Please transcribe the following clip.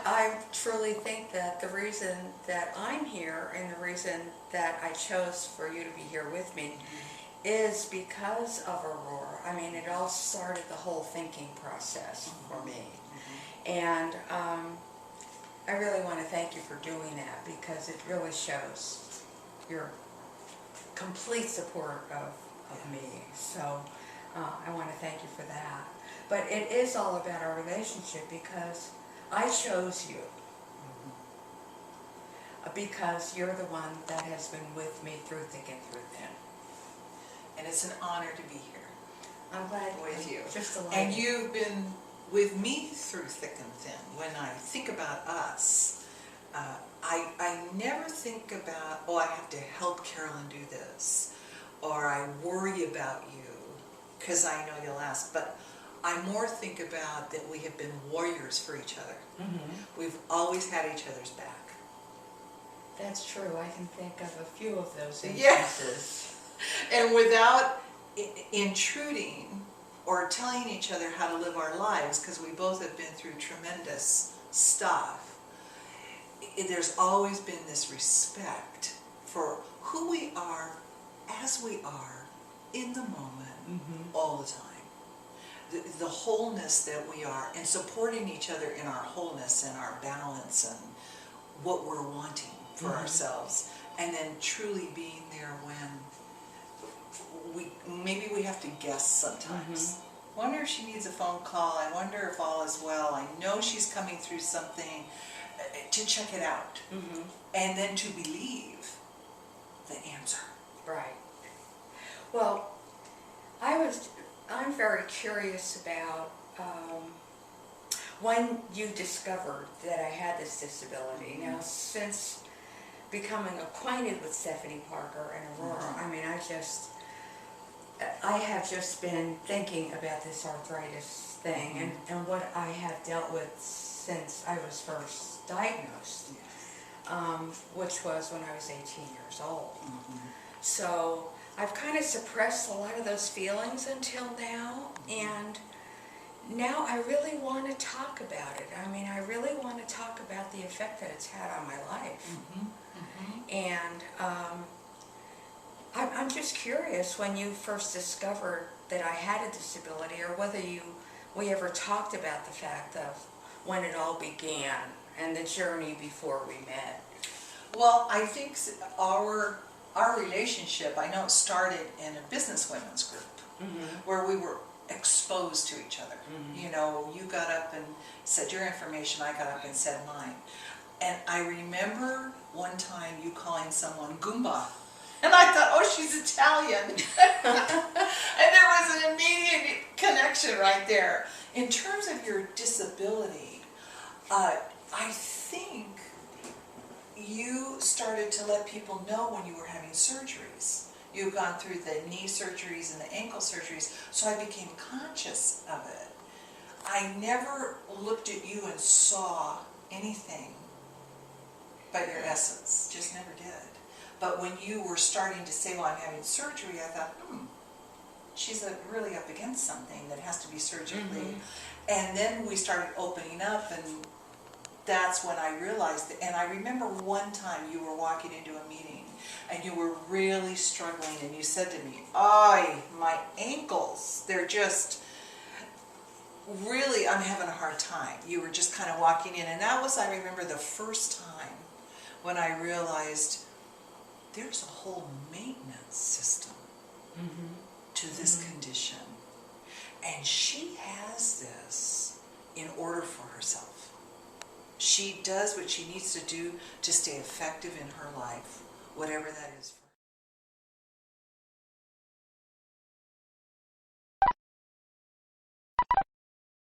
I truly think that the reason that I'm here and the reason that I chose for you to be here with me is because of Aurora. I mean, it all started the whole thinking process for me. And I really want to thank you for doing that, because it really shows your complete support of me. So I want to thank you for that. But it is all about our relationship, because I chose you. Because you're the one that has been with me through thick and through thin. And it's an honor to be here. I'm glad with you. Just delighted. And you've been with me through thick and thin. When I think about us, I never think about, oh, I have to help Carolyn do this, or I worry about you, because I know you'll ask. But I more think about that we have been warriors for each other. We've always had each other's back. That's true. I can think of a few of those instances. Yes. And without intruding or telling each other how to live our lives, because we both have been through tremendous stuff, there's always been this respect for who we are as we are in the moment, all the time. The wholeness that we are, and supporting each other in our wholeness and our balance and what we're wanting for ourselves, and then truly being there when maybe we have to guess sometimes. Wonder if she needs a phone call. I wonder if all is well. I know she's coming through something, to check it out, and then to believe the answer. Right. Well, I'm very curious about when you discovered that I had this disability. Now, since becoming acquainted with Stephanie Parker and Aurora, I mean, I have just been thinking about this arthritis thing and what I have dealt with since I was first diagnosed, which was when I was 18 years old. So I've kind of suppressed a lot of those feelings until now, and now I really want to talk about it. I mean, I really want to talk about the effect that it's had on my life. And I'm just curious, when you first discovered that I had a disability, or whether we ever talked about the fact of when it all began and the journey before we met. Well, I think our relationship, I know it started in a business women's group, where we were exposed to each other. You know, you got up and said your information, I got up and said mine. And I remember one time you calling someone Goomba. And I thought, oh, she's Italian. And there was an immediate connection right there. In terms of your disability, I think you started to let people know when you were having surgeries. You've gone through the knee surgeries and the ankle surgeries, so I became conscious of it. I never looked at you and saw anything but your essence, just never did. But when you were starting to say, well, I'm having surgery, I thought, she's really up against something that has to be surgically. And then we started opening up, and that's when I realized that. And I remember one time you were walking into a meeting, and you were really struggling, and you said to me, my ankles, they're just, really, I'm having a hard time. You were just kind of walking in, and that was, I remember, the first time when I realized there's a whole maintenance system to this condition. And she has this in order for herself. She does what she needs to do to stay effective in her life, whatever that is for her.